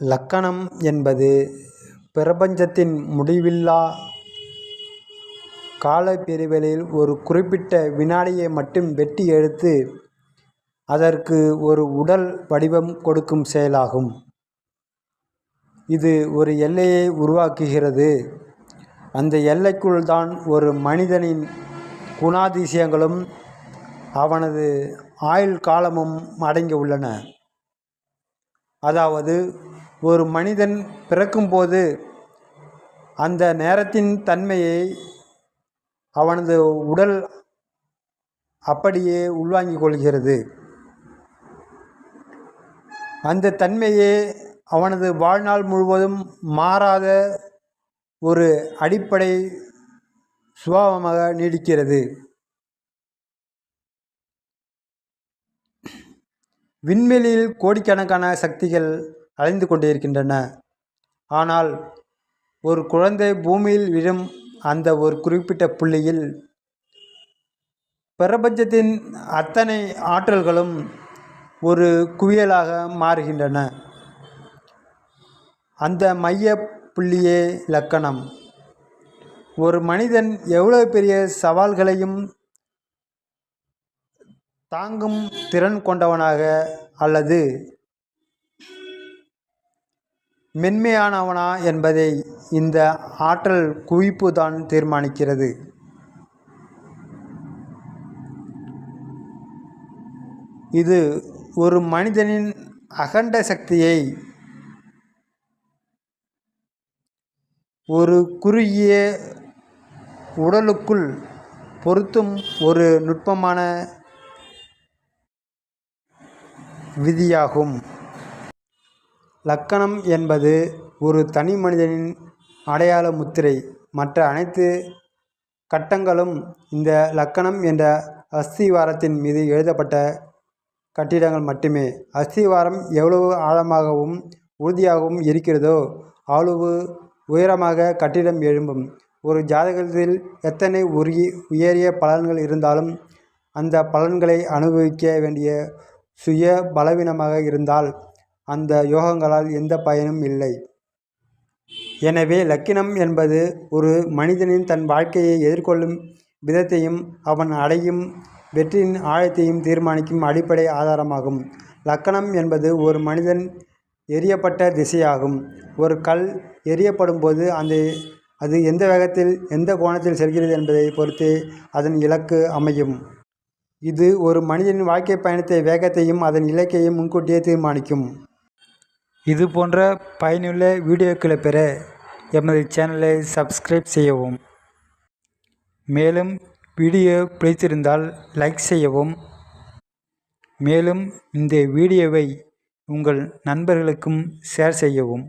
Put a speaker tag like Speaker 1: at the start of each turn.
Speaker 1: லக்கணம் என்பது பிரபஞ்சத்தின் முடிவில்லா காலப்பிரிவுகளில் ஒரு குறிப்பிட்ட வினாடியை மட்டும் வெட்டி எடுத்து அதற்கு ஒரு உடல் வடிவம் கொடுக்கும் செயலாகும். இது ஒரு எல்லையை உருவாக்குகிறது. அந்த எல்லைக்குள் தான் ஒரு மனிதனின் குணாதிசயங்களும் அவனது ஆயுள் காலமும் அடங்கியுள்ளன. அதாவது ஒரு மனிதன் பிறக்கும்போது அந்த நேரத்தின் தன்மையை அவனது உடல் அப்படியே உள்வாங்கிக் கொள்கிறது. அந்த தன்மையே அவனது வாழ்நாள் முழுவதும் மாறாத ஒரு அடிப்படை சுபாவமாக நீடிக்கிறது. விண்வெளியில் கோடிக்கணக்கான சக்திகள் அலைந்து கொண்டிருக்கின்றன. ஆனால் ஒரு குழந்தை பூமியில் விழும் அந்த ஒரு குறிப்பிட்ட புள்ளியில் பிரபஞ்சத்தின் அத்தனை ஆற்றல்களும் ஒரு குவியலாக மாறுகின்றன. அந்த மைய புள்ளியே லக்கணம். ஒரு மனிதன் எவ்வளவு பெரிய சவால்களையும் தாங்கும் திறன் கொண்டவனாக அல்லது மென்மையானவனா என்பதை இந்த ஆற்றல் குவிப்பு தான் தீர்மானிக்கிறது. இது ஒரு மனிதனின் அகண்ட சக்தியை ஒரு குறுகிய உடலுக்குள் பொருத்தும் ஒரு நுட்பமான விதியாகும். லக்கணம் என்பது ஒரு தனி மனிதனின் அடையாள முத்திரை. மற்ற அனைத்து கட்டங்களும் இந்த லக்கணம் என்ற அஸ்திவாரத்தின் மீது எழுதப்பட்ட கட்டிடங்கள் மட்டுமே. அஸ்திவாரம் எவ்வளவு ஆழமாகவும் உறுதியாகவும் இருக்கிறதோ அவ்வளவு உயரமாக கட்டிடம் எழும்பும். ஒரு ஜாதகத்தில் எத்தனை உயரிய பலன்கள் இருந்தாலும் அந்த பலன்களை அனுபவிக்க வேண்டிய சுய பலவீனமாக இருந்தால் அந்த யோகங்களால் எந்த பயனும் இல்லை. எனவே லக்கினம் என்பது ஒரு மனிதனின் தன் வாழ்க்கையை எதிர்கொள்ளும் விதத்தையும் அவன் அடையும் வெற்றியின் ஆழத்தையும் தீர்மானிக்கும் அடிப்படை ஆதாரமாகும். லக்கணம் என்பது ஒரு மனிதன் எறியப்பட்ட திசையாகும். ஒரு கல் எறியப்படும் போது அது எந்த வேகத்தில் எந்த கோணத்தில் செல்கிறது என்பதை பொறுத்தே அதன் இலக்கு அமையும். இது ஒரு மனிதனின் வாழ்க்கை பயணத்தை வேகத்தையும் அதன் இலக்கையும் முன்கூட்டியே தீர்மானிக்கும். இது போன்ற பயனுள்ள வீடியோக்களை பெற எமது சேனலை சப்ஸ்கிரைப் செய்யவும். மேலும் வீடியோ பிடித்திருந்தால் லைக் செய்யவும். மேலும் இந்த வீடியோவை உங்கள் நண்பர்களுக்கும் ஷேர் செய்யவும்.